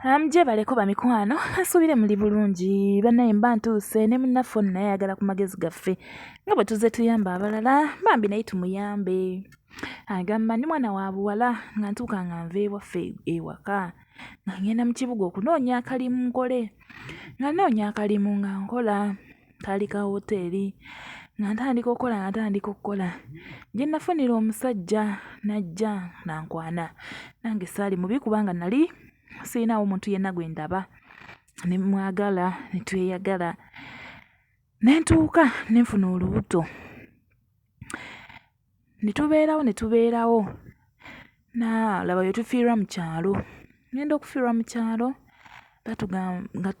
Amuje baleko bamikwano asubire muli bulungi bannaye mba ntuuse ne munnaffe ono naye ayagala ku magezi gaffe nga bwe tuzze tuyamba abalala bambi naye tumuyambe. Agamba ndi mwana wa buwala nga ntuuka nga nva ewaffe ewaka nga ngenda mu kibuga okunoonya akalimu nkole. Nga nnoonya akalimu nga nkola kaali ka woteeri nga ntandika okukola gye nafunira omusajja najja nankwana. Nange saali mubi kubanga nali sirinawo muntu yenna gwe ndaba ne mwagala ne tweyagala ne ntuuka ne nfuna olubuto ne tubeerawo laba bye tufiirwa mu kyalo. Ngenda okufiirwa mu kyalo nga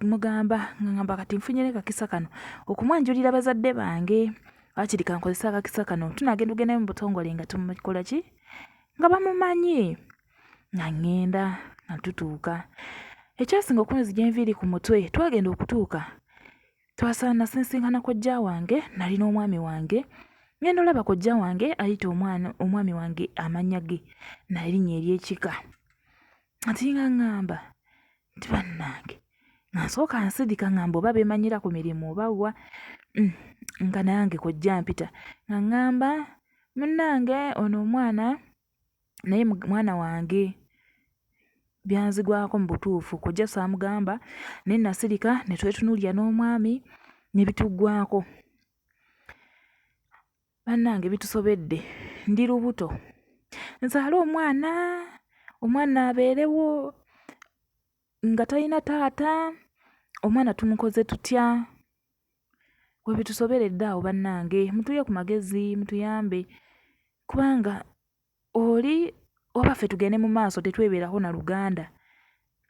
ngamba kati nfunye kakisa kano okumwanjulira bazadde bange waakiri kankozesa akakisa kano tunagenda mu butongole nga tumukola ki nga bamumanyi nga ngenda nga tutuuka. Ekyasinga okunzija enviiri ku mutwe twagenda okutuuka nasisinkana kojja wange nali n'omwami wange ngenda olaba kojja wange ayita omwami wange amannya ge nalinnya ery'ekika ati nga ngamba nti bannange nga nsooka nsidika ngamba oba beemanyira ku mirimu oba wa nga nange kojja mpita nga ngamba munnange ono omwana naye mwana wange byanzigwako mu butuufu. Kojja saamugamba naye nasirika ne twetunuulira n'omwami ne bituggwako. Bannange bitusobedde ndi lubuto nzaale omwana abeerewo nga talina taata, omwana tumukoze tutya? We bitusoberedde awo bannange, mutuye ku magezi mutuyambe kubanga oli oba ffe tugende mu maaso tetwebeerako na Luganda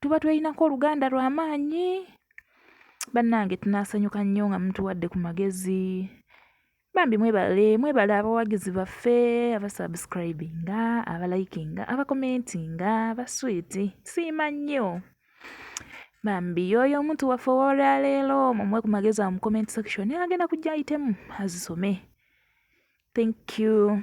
tuba twelinako Oluganda lwa maanyi. Bannange tunaasanyuka nnyo nga mutuwadde ku magezi. Bambi mwebale abawagizi baffe abasubscribinga, abalikinga, abakomentinga, abaswiiti siima nnyo. Bambi oyo omuntu waffe ow'olwaleero mumuwe ku magezi awo mu comment section agenda kujja ayitemu azisome. Thank you.